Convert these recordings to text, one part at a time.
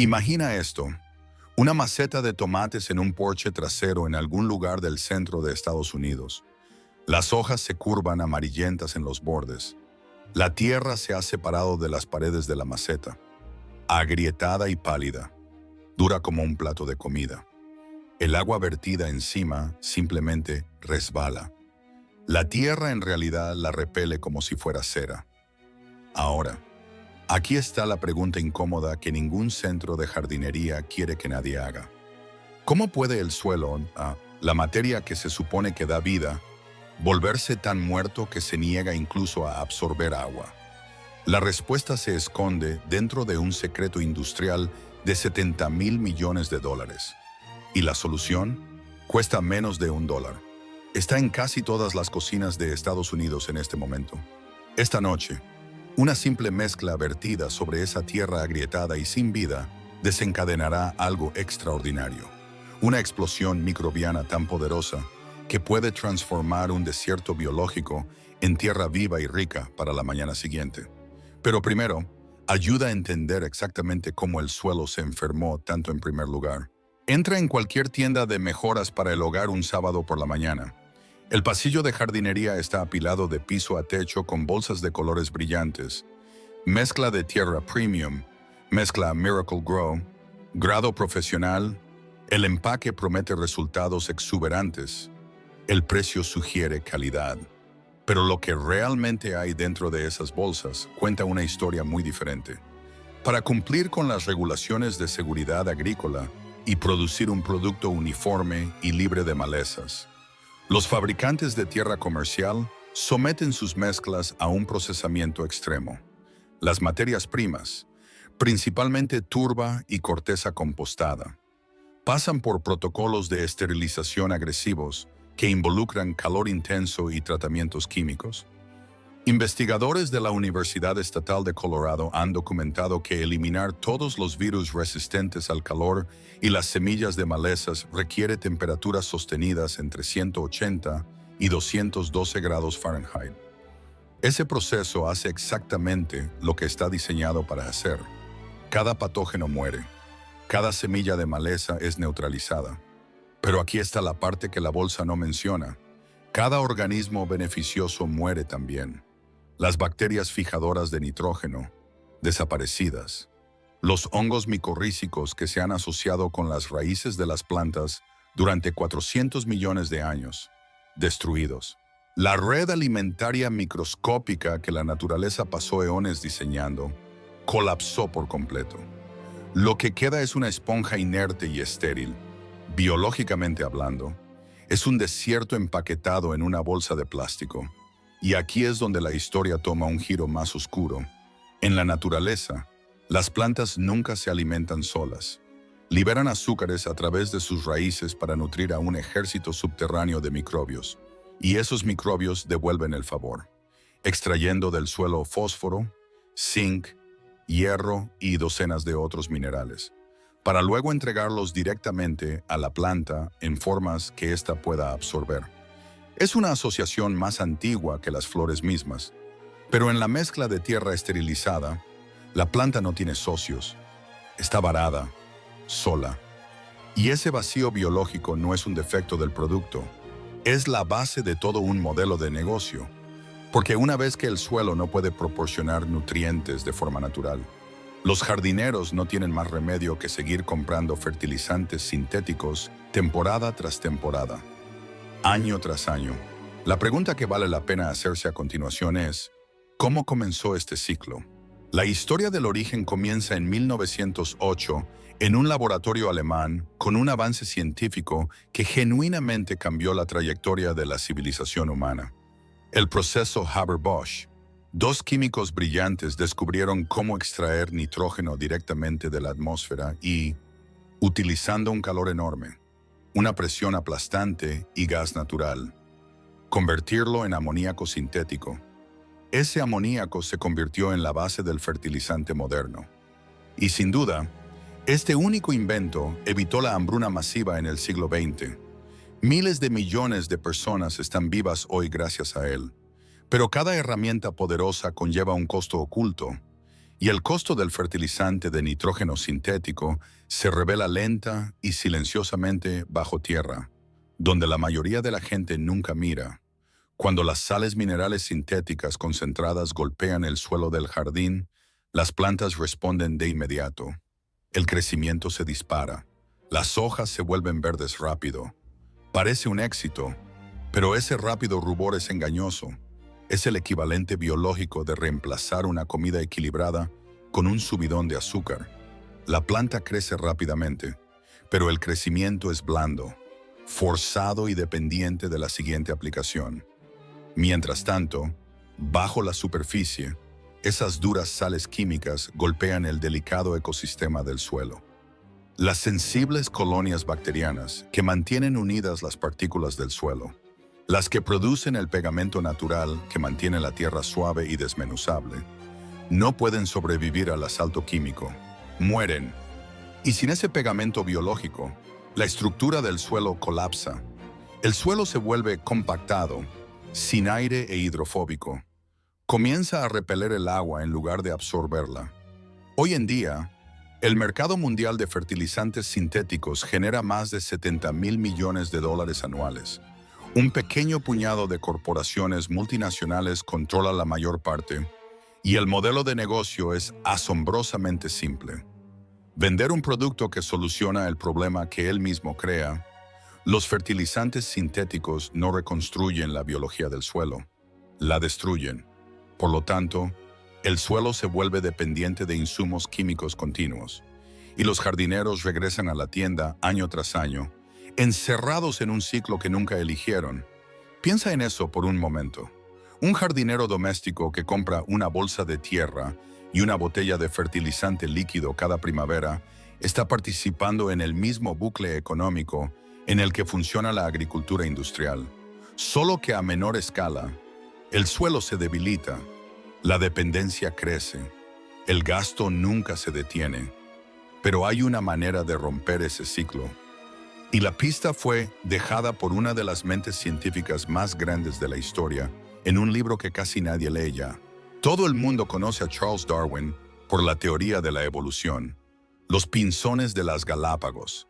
Imagina esto, una maceta de tomates en un porche trasero en algún lugar del centro de Estados Unidos. Las hojas se curvan amarillentas en los bordes. La tierra se ha separado de las paredes de la maceta, agrietada y pálida, dura como un plato de comida. El agua vertida encima simplemente resbala. La tierra en realidad la repele como si fuera cera. Ahora, aquí está la pregunta incómoda que ningún centro de jardinería quiere que nadie haga. ¿Cómo puede el suelo, la materia que se supone que da vida, volverse tan muerto que se niega incluso a absorber agua? La respuesta se esconde dentro de un secreto industrial de 70.000 millones de dólares. ¿Y la solución? Cuesta menos de $1. Está en casi todas las cocinas de Estados Unidos en este momento. Esta noche, una simple mezcla vertida sobre esa tierra agrietada y sin vida desencadenará algo extraordinario. Una explosión microbiana tan poderosa que puede transformar un desierto biológico en tierra viva y rica para la mañana siguiente. Pero primero, ayuda a entender exactamente cómo el suelo se enfermó tanto en primer lugar. Entra en cualquier tienda de mejoras para el hogar un sábado por la mañana. El pasillo de jardinería está apilado de piso a techo con bolsas de colores brillantes, mezcla de tierra premium, mezcla Miracle Grow, grado profesional. El empaque promete resultados exuberantes. El precio sugiere calidad. Pero lo que realmente hay dentro de esas bolsas cuenta una historia muy diferente. Para cumplir con las regulaciones de seguridad agrícola y producir un producto uniforme y libre de malezas, los fabricantes de tierra comercial someten sus mezclas a un procesamiento extremo. Las materias primas, principalmente turba y corteza compostada, pasan por protocolos de esterilización agresivos que involucran calor intenso y tratamientos químicos. Investigadores de la Universidad Estatal de Colorado han documentado que eliminar todos los virus resistentes al calor y las semillas de malezas requiere temperaturas sostenidas entre 180 y 212 grados Fahrenheit. Ese proceso hace exactamente lo que está diseñado para hacer. Cada patógeno muere. Cada semilla de maleza es neutralizada. Pero aquí está la parte que la bolsa no menciona. Cada organismo beneficioso muere también. Las bacterias fijadoras de nitrógeno, desaparecidas. Los hongos micorrízicos que se han asociado con las raíces de las plantas durante 400 millones de años, destruidos. La red alimentaria microscópica que la naturaleza pasó eones diseñando, colapsó por completo. Lo que queda es una esponja inerte y estéril. Biológicamente hablando, es un desierto empaquetado en una bolsa de plástico. Y aquí es donde la historia toma un giro más oscuro. En la naturaleza, las plantas nunca se alimentan solas. Liberan azúcares a través de sus raíces para nutrir a un ejército subterráneo de microbios. Y esos microbios devuelven el favor, extrayendo del suelo fósforo, zinc, hierro y docenas de otros minerales, para luego entregarlos directamente a la planta en formas que ésta pueda absorber. Es una asociación más antigua que las flores mismas, pero en la mezcla de tierra esterilizada, la planta no tiene socios, está varada, sola. Y ese vacío biológico no es un defecto del producto, es la base de todo un modelo de negocio, porque una vez que el suelo no puede proporcionar nutrientes de forma natural, los jardineros no tienen más remedio que seguir comprando fertilizantes sintéticos temporada tras temporada, año tras año. La pregunta que vale la pena hacerse a continuación es, ¿cómo comenzó este ciclo? La historia del origen comienza en 1908 en un laboratorio alemán con un avance científico que genuinamente cambió la trayectoria de la civilización humana. El proceso Haber-Bosch. Dos químicos brillantes descubrieron cómo extraer nitrógeno directamente de la atmósfera y, utilizando un calor enorme, una presión aplastante y gas natural, convertirlo en amoníaco sintético. Ese amoníaco se convirtió en la base del fertilizante moderno. Y sin duda, este único invento evitó la hambruna masiva en el siglo XX. Miles de millones de personas están vivas hoy gracias a él. Pero cada herramienta poderosa conlleva un costo oculto, Y el costo del fertilizante de nitrógeno sintético se revela lenta y silenciosamente bajo tierra, donde la mayoría de la gente nunca mira. Cuando las sales minerales sintéticas concentradas golpean el suelo del jardín, las plantas responden de inmediato. El crecimiento se dispara. Las hojas se vuelven verdes rápido. Parece un éxito, pero ese rápido rubor es engañoso. Es el equivalente biológico de reemplazar una comida equilibrada con un subidón de azúcar. La planta crece rápidamente, pero el crecimiento es blando, forzado y dependiente de la siguiente aplicación. Mientras tanto, bajo la superficie, esas duras sales químicas golpean el delicado ecosistema del suelo. Las sensibles colonias bacterianas que mantienen unidas las partículas del suelo, las que producen el pegamento natural que mantiene la tierra suave y desmenuzable, no pueden sobrevivir al asalto químico. Mueren. Y sin ese pegamento biológico, la estructura del suelo colapsa. El suelo se vuelve compactado, sin aire e hidrofóbico. Comienza a repeler el agua en lugar de absorberla. Hoy en día, el mercado mundial de fertilizantes sintéticos genera más de 70.000 millones de dólares anuales. Un pequeño puñado de corporaciones multinacionales controla la mayor parte, y el modelo de negocio es asombrosamente simple. Vender un producto que soluciona el problema que él mismo crea. Los fertilizantes sintéticos no reconstruyen la biología del suelo, la destruyen. Por lo tanto, el suelo se vuelve dependiente de insumos químicos continuos, y los jardineros regresan a la tienda año tras año, encerrados en un ciclo que nunca eligieron. Piensa en eso por un momento. Un jardinero doméstico que compra una bolsa de tierra y una botella de fertilizante líquido cada primavera está participando en el mismo bucle económico en el que funciona la agricultura industrial, solo que a menor escala. El suelo se debilita, la dependencia crece, el gasto nunca se detiene, pero hay una manera de romper ese ciclo. Y la pista fue dejada por una de las mentes científicas más grandes de la historia, en un libro que casi nadie lee ya. Todo el mundo conoce a Charles Darwin por la teoría de la evolución, los pinzones de las Galápagos,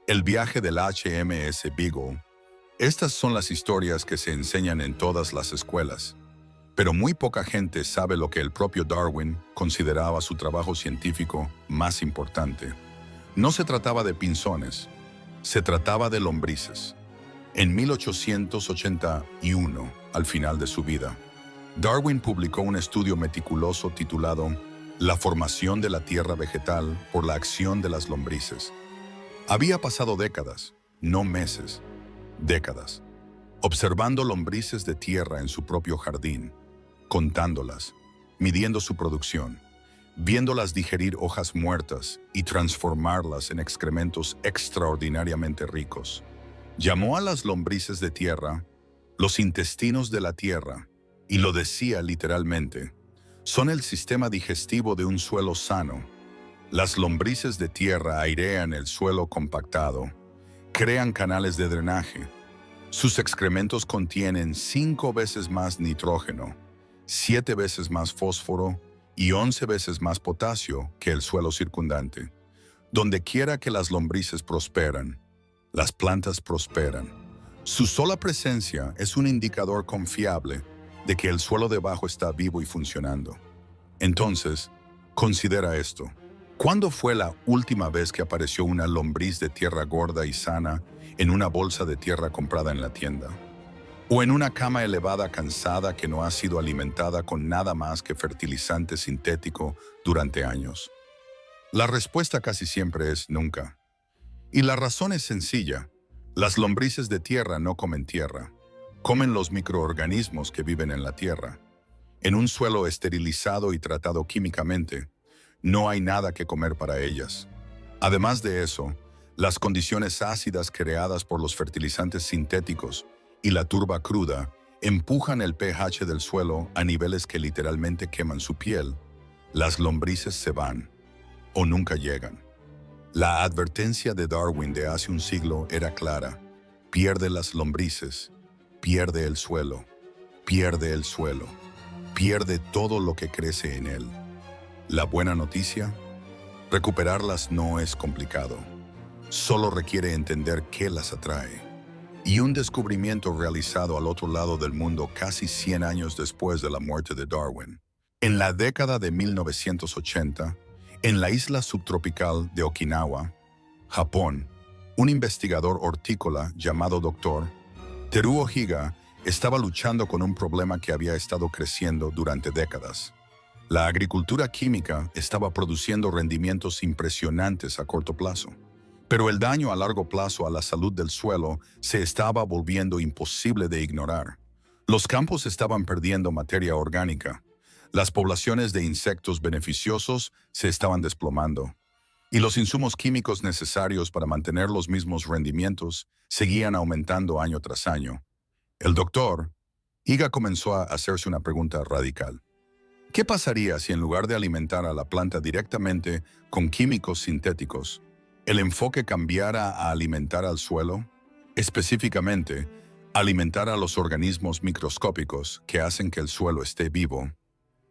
el viaje del HMS Beagle. Estas son las historias que se enseñan en todas las escuelas, pero muy poca gente sabe lo que el propio Darwin consideraba su trabajo científico más importante. No se trataba de pinzones, se trataba de lombrices. En 1881, al final de su vida, Darwin publicó un estudio meticuloso titulado La formación de la tierra vegetal por la acción de las lombrices. Había pasado décadas, no meses, décadas, observando lombrices de tierra en su propio jardín, contándolas, midiendo su producción, viéndolas digerir hojas muertas y transformarlas en excrementos extraordinariamente ricos. Llamó a las lombrices de tierra los intestinos de la tierra, y lo decía literalmente. Son el sistema digestivo de un suelo sano. Las lombrices de tierra airean el suelo compactado, crean canales de drenaje. Sus excrementos contienen 5 veces más nitrógeno, 7 veces más fósforo y 11 veces más potasio que el suelo circundante. Donde quiera que las lombrices prosperan, las plantas prosperan. Su sola presencia es un indicador confiable de que el suelo debajo está vivo y funcionando. Entonces, considera esto. ¿Cuándo fue la última vez que apareció una lombriz de tierra gorda y sana en una bolsa de tierra comprada en la tienda? ¿O en una cama elevada cansada que no ha sido alimentada con nada más que fertilizante sintético durante años? La respuesta casi siempre es nunca. Y la razón es sencilla. Las lombrices de tierra no comen tierra. Comen los microorganismos que viven en la tierra. En un suelo esterilizado y tratado químicamente, no hay nada que comer para ellas. Además de eso, las condiciones ácidas creadas por los fertilizantes sintéticos y la turba cruda empujan el pH del suelo a niveles que literalmente queman su piel. Las lombrices se van, o nunca llegan. La advertencia de Darwin de hace un siglo era clara. Pierde las lombrices, pierde el suelo, pierde el suelo, pierde todo lo que crece en él. La buena noticia: recuperarlas no es complicado. Solo requiere entender qué las atrae. Y un descubrimiento realizado al otro lado del mundo casi 100 años después de la muerte de Darwin. En la década de 1980, en la isla subtropical de Okinawa, Japón, un investigador hortícola llamado Dr. Teruo Higa estaba luchando con un problema que había estado creciendo durante décadas. La agricultura química estaba produciendo rendimientos impresionantes a corto plazo, pero el daño a largo plazo a la salud del suelo se estaba volviendo imposible de ignorar. Los campos estaban perdiendo materia orgánica, las poblaciones de insectos beneficiosos se estaban desplomando, y los insumos químicos necesarios para mantener los mismos rendimientos seguían aumentando año tras año. El doctor Higa comenzó a hacerse una pregunta radical. ¿Qué pasaría si en lugar de alimentar a la planta directamente con químicos sintéticos, el enfoque cambiara a alimentar al suelo? Específicamente, alimentar a los organismos microscópicos que hacen que el suelo esté vivo.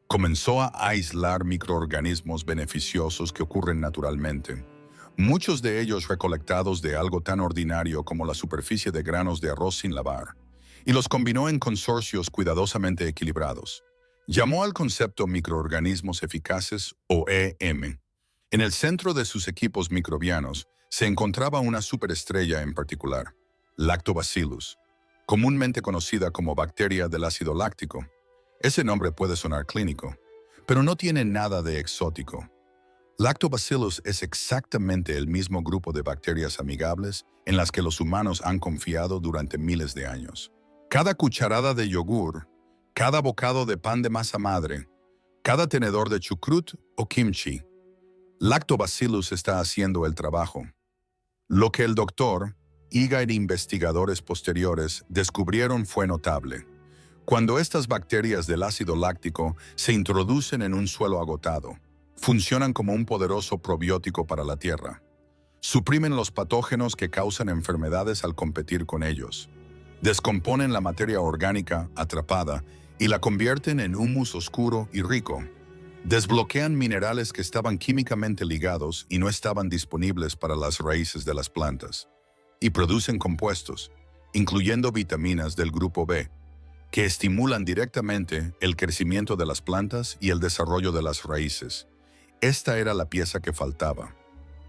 Comenzó a aislar microorganismos beneficiosos que ocurren naturalmente, muchos de ellos recolectados de algo tan ordinario como la superficie de granos de arroz sin lavar, y los combinó en consorcios cuidadosamente equilibrados. Llamó al concepto microorganismos eficaces o EM. En el centro de sus equipos microbianos se encontraba una superestrella en particular, Lactobacillus, comúnmente conocida como bacteria del ácido láctico. Ese nombre puede sonar clínico, pero no tiene nada de exótico. Lactobacillus es exactamente el mismo grupo de bacterias amigables en las que los humanos han confiado durante miles de años. Cada cucharada de yogur, cada bocado de pan de masa madre, cada tenedor de chucrut o kimchi, Lactobacillus está haciendo el trabajo. Lo que el doctor Higa y investigadores posteriores descubrieron fue notable. Cuando estas bacterias del ácido láctico se introducen en un suelo agotado, funcionan como un poderoso probiótico para la tierra. Suprimen los patógenos que causan enfermedades al competir con ellos. Descomponen la materia orgánica atrapada y la convierten en humus oscuro y rico. Desbloquean minerales que estaban químicamente ligados y no estaban disponibles para las raíces de las plantas. Y producen compuestos, incluyendo vitaminas del grupo B, que estimulan directamente el crecimiento de las plantas y el desarrollo de las raíces. Esta era la pieza que faltaba.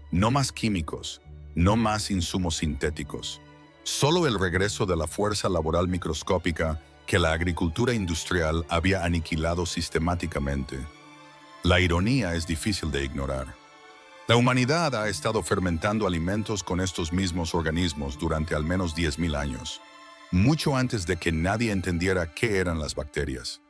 No más químicos, no más insumos sintéticos. Solo el regreso de la fuerza laboral microscópica que la agricultura industrial había aniquilado sistemáticamente. La ironía es difícil de ignorar. La humanidad ha estado fermentando alimentos con estos mismos organismos durante al menos 10.000 años. Mucho antes de que nadie entendiera qué eran las bacterias.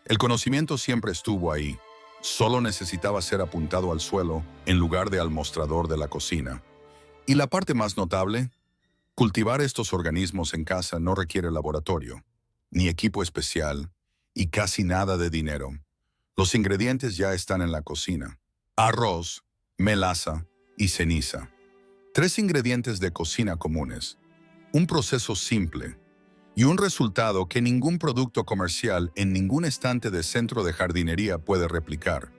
El conocimiento siempre estuvo ahí, solo necesitaba ser apuntado al suelo en lugar de al mostrador de la cocina. Y la parte más notable, cultivar estos organismos en casa no requiere laboratorio, ni equipo especial, y casi nada de dinero. Los ingredientes ya están en la cocina: arroz, melaza y ceniza. 3 ingredientes de cocina comunes, un proceso simple, y un resultado que ningún producto comercial en ningún estante de centro de jardinería puede replicar,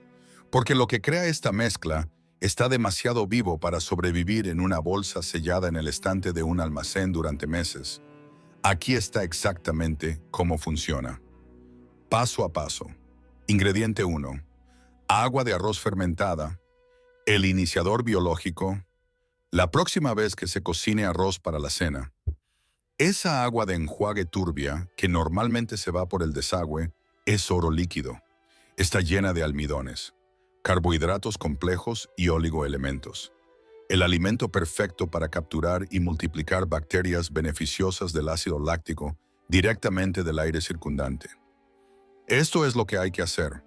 porque lo que crea esta mezcla está demasiado vivo para sobrevivir en una bolsa sellada en el estante de un almacén durante meses. Aquí está exactamente cómo funciona. Paso a paso. Ingrediente 1. Agua de arroz fermentada, el iniciador biológico. La próxima vez que se cocine arroz para la cena, esa agua de enjuague turbia, que normalmente se va por el desagüe, es oro líquido. Está llena de almidones, carbohidratos complejos y oligoelementos. El alimento perfecto para capturar y multiplicar bacterias beneficiosas del ácido láctico directamente del aire circundante. Esto es lo que hay que hacer.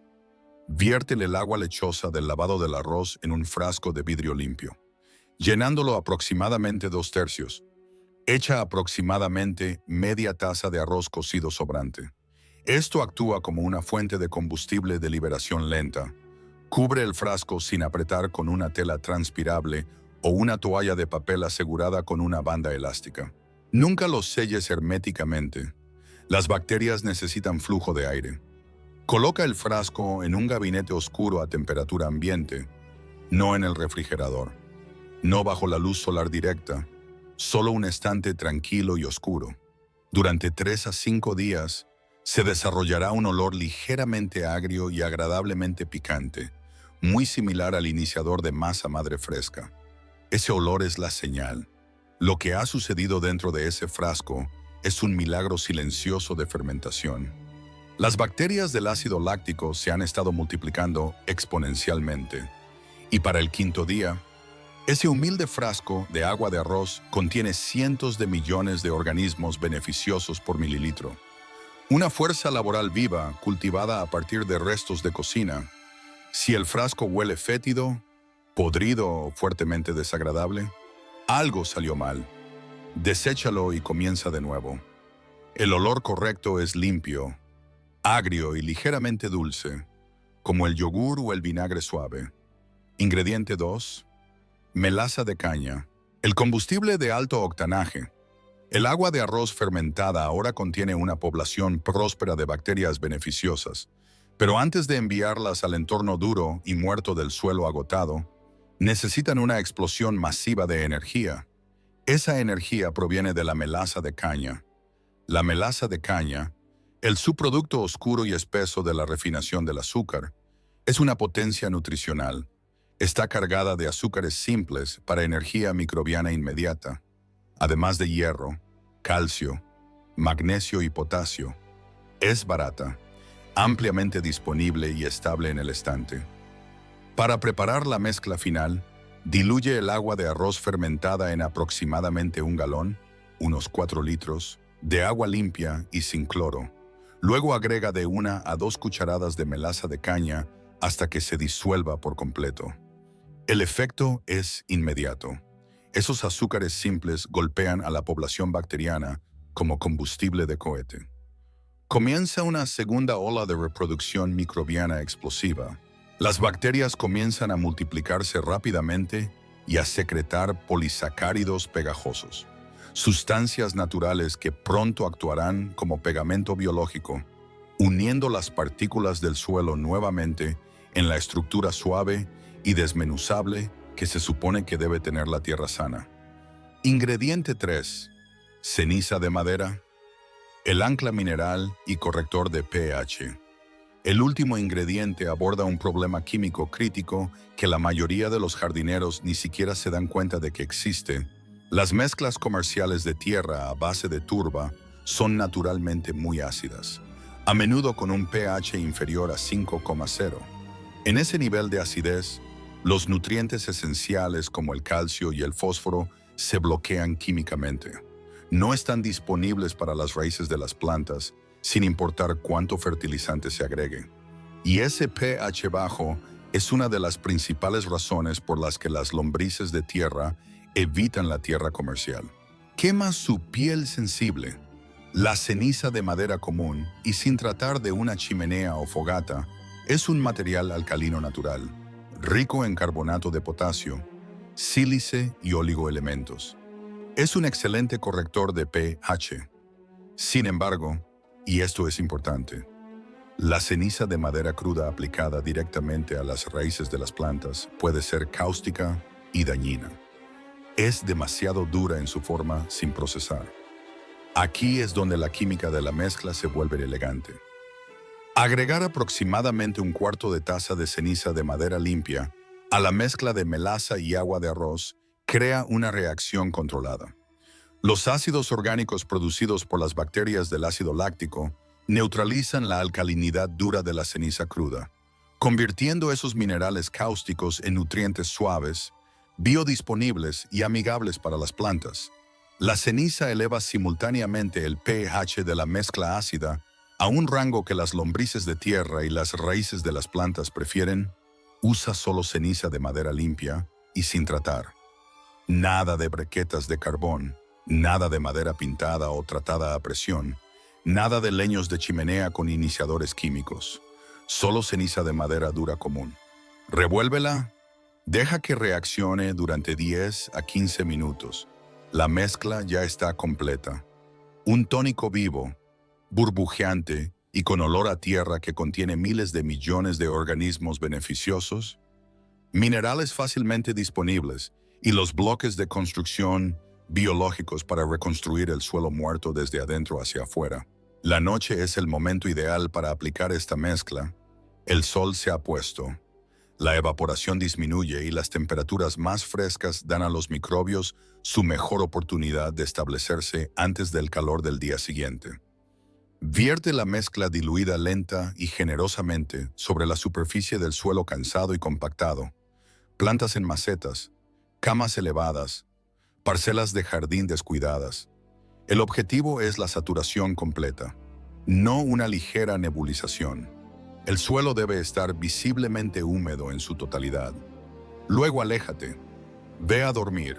Viértele el agua lechosa del lavado del arroz en un frasco de vidrio limpio, llenándolo aproximadamente 2/3. Echa aproximadamente media taza de arroz cocido sobrante. Esto actúa como una fuente de combustible de liberación lenta. Cubre el frasco sin apretar con una tela transpirable o una toalla de papel asegurada con una banda elástica. Nunca los selles herméticamente. Las bacterias necesitan flujo de aire. Coloca el frasco en un gabinete oscuro a temperatura ambiente, no en el refrigerador, no bajo la luz solar directa, solo un estante tranquilo y oscuro. Durante 3 a 5 días, se desarrollará un olor ligeramente agrio y agradablemente picante, muy similar al iniciador de masa madre fresca. Ese olor es la señal. Lo que ha sucedido dentro de ese frasco es un milagro silencioso de fermentación. Las bacterias del ácido láctico se han estado multiplicando exponencialmente. Y para el 5.º día, ese humilde frasco de agua de arroz contiene cientos de millones de organismos beneficiosos por mililitro. Una fuerza laboral viva cultivada a partir de restos de cocina. Si el frasco huele fétido, podrido o fuertemente desagradable, algo salió mal. Deséchalo y comienza de nuevo. El olor correcto es limpio, agrio y ligeramente dulce, como el yogur o el vinagre suave. Ingrediente 2. Melaza de caña. El combustible de alto octanaje. El agua de arroz fermentada ahora contiene una población próspera de bacterias beneficiosas, pero antes de enviarlas al entorno duro y muerto del suelo agotado, necesitan una explosión masiva de energía. Esa energía proviene de la melaza de caña. La melaza de caña, el subproducto oscuro y espeso de la refinación del azúcar, es una potencia nutricional. Está cargada de azúcares simples para energía microbiana inmediata, además de hierro, calcio, magnesio y potasio. Es barata, ampliamente disponible y estable en el estante. Para preparar la mezcla final, diluye el agua de arroz fermentada en aproximadamente 1 galón, unos 4 litros, de agua limpia y sin cloro. Luego agrega de 1 a 2 cucharadas de melaza de caña hasta que se disuelva por completo. El efecto es inmediato. Esos azúcares simples golpean a la población bacteriana como combustible de cohete. Comienza una segunda ola de reproducción microbiana explosiva. Las bacterias comienzan a multiplicarse rápidamente y a secretar polisacáridos pegajosos, sustancias naturales que pronto actuarán como pegamento biológico, uniendo las partículas del suelo nuevamente en la estructura suave y desmenuzable que se supone que debe tener la tierra sana. Ingrediente 3. Ceniza de madera. El ancla mineral y corrector de pH. El último ingrediente aborda un problema químico crítico que la mayoría de los jardineros ni siquiera se dan cuenta de que existe. Las mezclas comerciales de tierra a base de turba son naturalmente muy ácidas, a menudo con un pH inferior a 5,0. En ese nivel de acidez, los nutrientes esenciales como el calcio y el fósforo se bloquean químicamente. No están disponibles para las raíces de las plantas, sin importar cuánto fertilizante se agregue. Y ese pH bajo es una de las principales razones por las que las lombrices de tierra evitan la tierra comercial. Quema su piel sensible. La ceniza de madera común, y sin tratar de una chimenea o fogata, es un material alcalino natural, rico en carbonato de potasio, sílice y oligoelementos. Es un excelente corrector de pH. Sin embargo, y esto es importante, la ceniza de madera cruda aplicada directamente a las raíces de las plantas puede ser cáustica y dañina. Es demasiado dura en su forma sin procesar. Aquí es donde la química de la mezcla se vuelve elegante. Agregar aproximadamente 1/4 de taza de ceniza de madera limpia a la mezcla de melaza y agua de arroz crea una reacción controlada. Los ácidos orgánicos producidos por las bacterias del ácido láctico neutralizan la alcalinidad dura de la ceniza cruda, convirtiendo esos minerales cáusticos en nutrientes suaves, biodisponibles y amigables para las plantas. La ceniza eleva simultáneamente el pH de la mezcla ácida a un rango que las lombrices de tierra y las raíces de las plantas prefieren. Usa solo ceniza de madera limpia y sin tratar. Nada de briquetas de carbón, nada de madera pintada o tratada a presión, nada de leños de chimenea con iniciadores químicos. Solo ceniza de madera dura común. Revuélvela, deja que reaccione durante 10 a 15 minutos. La mezcla ya está completa. Un tónico vivo, burbujeante y con olor a tierra que contiene miles de millones de organismos beneficiosos, minerales fácilmente disponibles y los bloques de construcción biológicos para reconstruir el suelo muerto desde adentro hacia afuera. La noche es el momento ideal para aplicar esta mezcla. El sol se ha puesto, la evaporación disminuye y las temperaturas más frescas dan a los microbios su mejor oportunidad de establecerse antes del calor del día siguiente. Vierte la mezcla diluida lenta y generosamente sobre la superficie del suelo cansado y compactado, plantas en macetas, camas elevadas, parcelas de jardín descuidadas. El objetivo es la saturación completa, no una ligera nebulización. El suelo debe estar visiblemente húmedo en su totalidad. Luego aléjate, ve a dormir,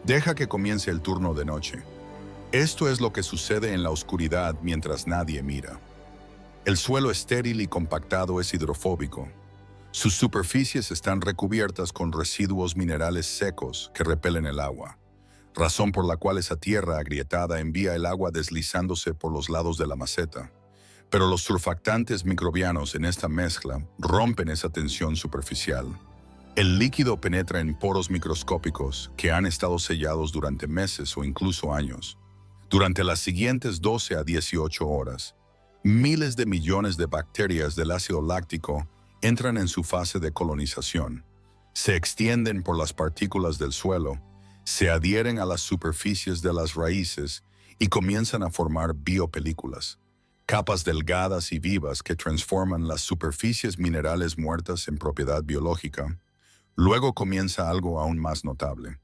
deja que comience el turno de noche. Esto es lo que sucede en la oscuridad mientras nadie mira. El suelo estéril y compactado es hidrofóbico. Sus superficies están recubiertas con residuos minerales secos que repelen el agua, razón por la cual esa tierra agrietada envía el agua deslizándose por los lados de la maceta. Pero los surfactantes microbianos en esta mezcla rompen esa tensión superficial. El líquido penetra en poros microscópicos que han estado sellados durante meses o incluso años. Durante las siguientes 12 a 18 horas, miles de millones de bacterias del ácido láctico entran en su fase de colonización. Se extienden por las partículas del suelo, se adhieren a las superficies de las raíces y comienzan a formar biopelículas, capas delgadas y vivas que transforman las superficies minerales muertas en propiedad biológica. Luego comienza algo aún más notable.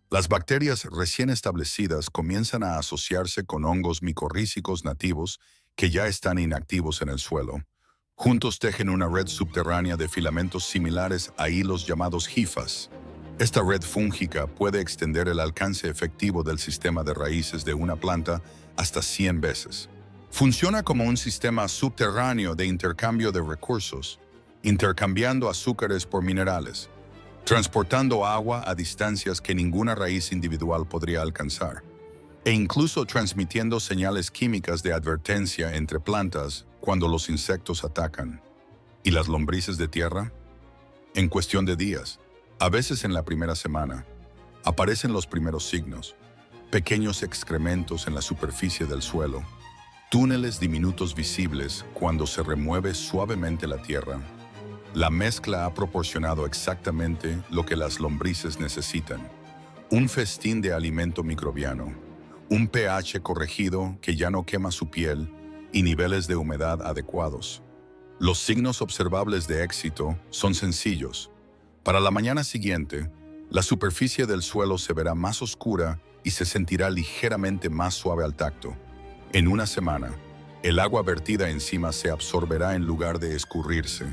Las bacterias recién establecidas comienzan a asociarse con hongos micorrízicos nativos que ya están inactivos en el suelo. Juntos tejen una red subterránea de filamentos similares a hilos llamados hifas. Esta red fúngica puede extender el alcance efectivo del sistema de raíces de una planta hasta 100 veces. Funciona como un sistema subterráneo de intercambio de recursos, intercambiando azúcares por minerales, transportando agua a distancias que ninguna raíz individual podría alcanzar, e incluso transmitiendo señales químicas de advertencia entre plantas cuando los insectos atacan. ¿Y las lombrices de tierra? En cuestión de días, a veces en la primera semana, aparecen los primeros signos, pequeños excrementos en la superficie del suelo, túneles diminutos visibles cuando se remueve suavemente la tierra. La mezcla ha proporcionado exactamente lo que las lombrices necesitan: un festín de alimento microbiano, un pH corregido que ya no quema su piel y niveles de humedad adecuados. Los signos observables de éxito son sencillos. Para la mañana siguiente, la superficie del suelo se verá más oscura y se sentirá ligeramente más suave al tacto. En una semana, el agua vertida encima se absorberá en lugar de escurrirse.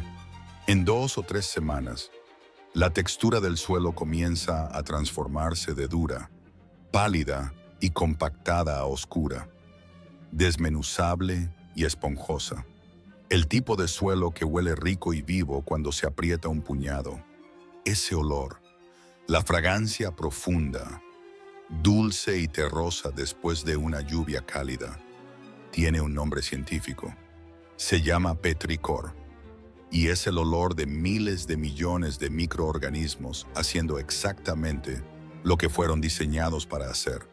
En 2 o 3 semanas, la textura del suelo comienza a transformarse de dura, pálida y compactada a oscura, desmenuzable y esponjosa. El tipo de suelo que huele rico y vivo cuando se aprieta un puñado. Ese olor, la fragancia profunda, dulce y terrosa después de una lluvia cálida, tiene un nombre científico. Se llama petricor. Y es el olor de miles de millones de microorganismos haciendo exactamente lo que fueron diseñados para hacer.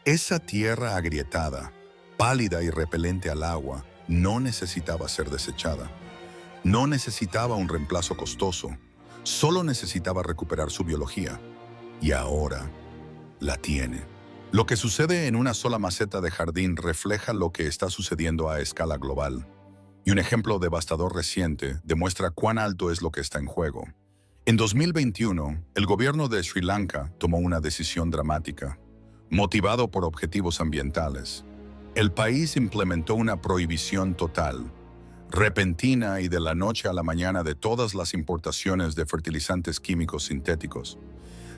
Esa tierra agrietada, pálida y repelente al agua, no necesitaba ser desechada. No necesitaba un reemplazo costoso, solo necesitaba recuperar su biología. Y ahora la tiene. Lo que sucede en una sola maceta de jardín refleja lo que está sucediendo a escala global. Y un ejemplo devastador reciente demuestra cuán alto es lo que está en juego. En 2021, el gobierno de Sri Lanka tomó una decisión dramática. Motivado por objetivos ambientales, el país implementó una prohibición total, repentina y de la noche a la mañana de todas las importaciones de fertilizantes químicos sintéticos.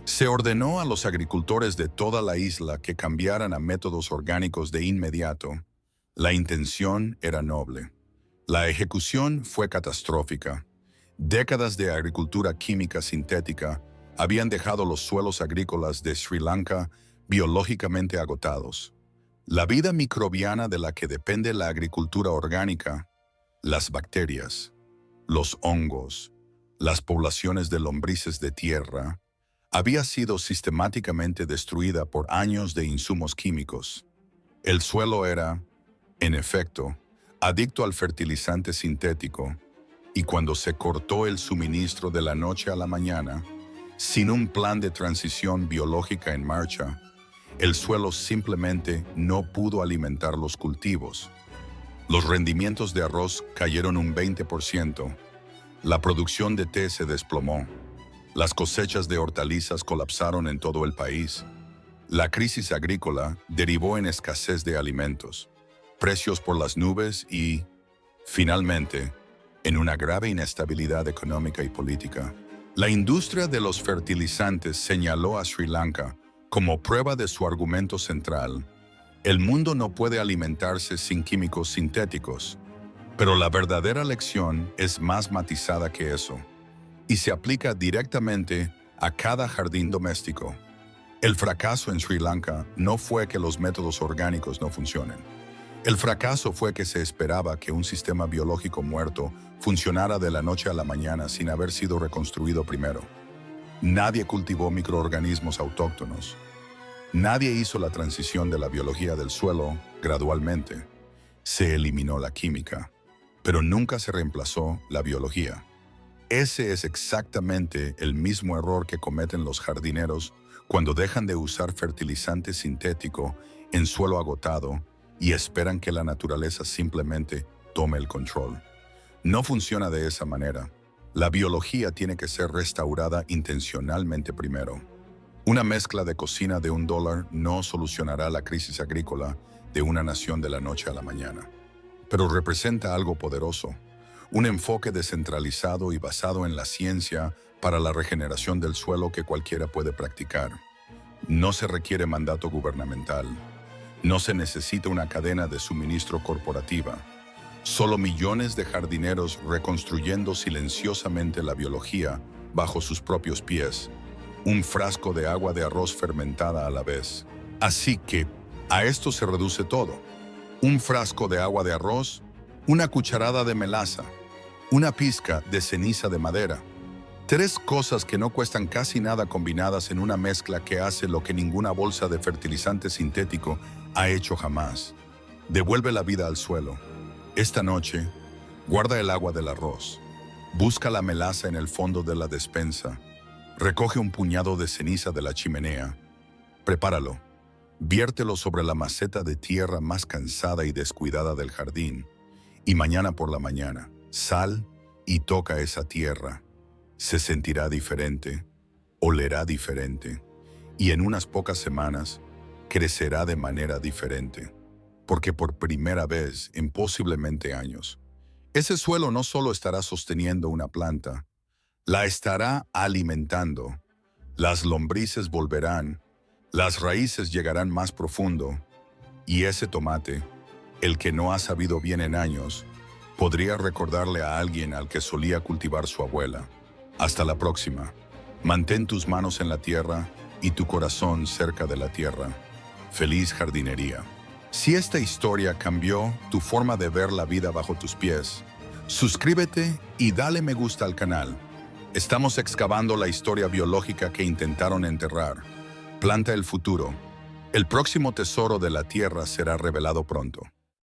Se ordenó a los agricultores de toda la isla que cambiaran a métodos orgánicos de inmediato. La intención era noble. La ejecución fue catastrófica. Décadas de agricultura química sintética habían dejado los suelos agrícolas de Sri Lanka biológicamente agotados. La vida microbiana de la que depende la agricultura orgánica las bacterias, los hongos, las poblaciones de lombrices de tierra, había sido sistemáticamente destruida por años de insumos químicos. El suelo era, en efecto, adicto al fertilizante sintético, y cuando se cortó el suministro de la noche a la mañana, sin un plan de transición biológica en marcha, el suelo simplemente no pudo alimentar los cultivos. Los rendimientos de arroz cayeron un 20%, la producción de té se desplomó, las cosechas de hortalizas colapsaron en todo el país, la crisis agrícola derivó en escasez de alimentos, precios por las nubes y, finalmente, en una grave inestabilidad económica y política. La industria de los fertilizantes señaló a Sri Lanka como prueba de su argumento central: el mundo no puede alimentarse sin químicos sintéticos. Pero la verdadera lección es más matizada que eso, y se aplica directamente a cada jardín doméstico. El fracaso en Sri Lanka no fue que los métodos orgánicos no funcionen. El fracaso fue que se esperaba que un sistema biológico muerto funcionara de la noche a la mañana sin haber sido reconstruido primero. Nadie cultivó microorganismos autóctonos. Nadie hizo la transición de la biología del suelo gradualmente. Se eliminó la química, pero nunca se reemplazó la biología. Ese es exactamente el mismo error que cometen los jardineros cuando dejan de usar fertilizante sintético en suelo agotado y esperan que la naturaleza simplemente tome el control. No funciona de esa manera. La biología tiene que ser restaurada intencionalmente primero. Una mezcla de cocina de $1 no solucionará la crisis agrícola de una nación de la noche a la mañana, pero representa algo poderoso, un enfoque descentralizado y basado en la ciencia para la regeneración del suelo que cualquiera puede practicar. No se requiere mandato gubernamental. No se necesita una cadena de suministro corporativa. Solo millones de jardineros reconstruyendo silenciosamente la biología bajo sus propios pies. Un frasco de agua de arroz fermentada a la vez. Así que a esto se reduce todo. Un frasco de agua de arroz, una cucharada de melaza, una pizca de ceniza de madera. 3 cosas que no cuestan casi nada combinadas en una mezcla que hace lo que ninguna bolsa de fertilizante sintético ha hecho jamás. Devuelve la vida al suelo. Esta noche, guarda el agua del arroz. Busca la melaza en el fondo de la despensa. Recoge un puñado de ceniza de la chimenea. Prepáralo. Viértelo sobre la maceta de tierra más cansada y descuidada del jardín. Y mañana por la mañana, sal y toca esa tierra. Se sentirá diferente, olerá diferente, y en unas pocas semanas crecerá de manera diferente, porque por primera vez en posiblemente años, ese suelo no solo estará sosteniendo una planta, la estará alimentando. Las lombrices volverán, las raíces llegarán más profundo, y ese tomate, el que no ha sabido bien en años, podría recordarle a alguien al que solía cultivar su abuela. Hasta la próxima. Mantén tus manos en la tierra y tu corazón cerca de la tierra. Feliz jardinería. Si esta historia cambió tu forma de ver la vida bajo tus pies, suscríbete y dale me gusta al canal. Estamos excavando la historia biológica que intentaron enterrar. Planta el futuro. El próximo tesoro de la tierra será revelado pronto.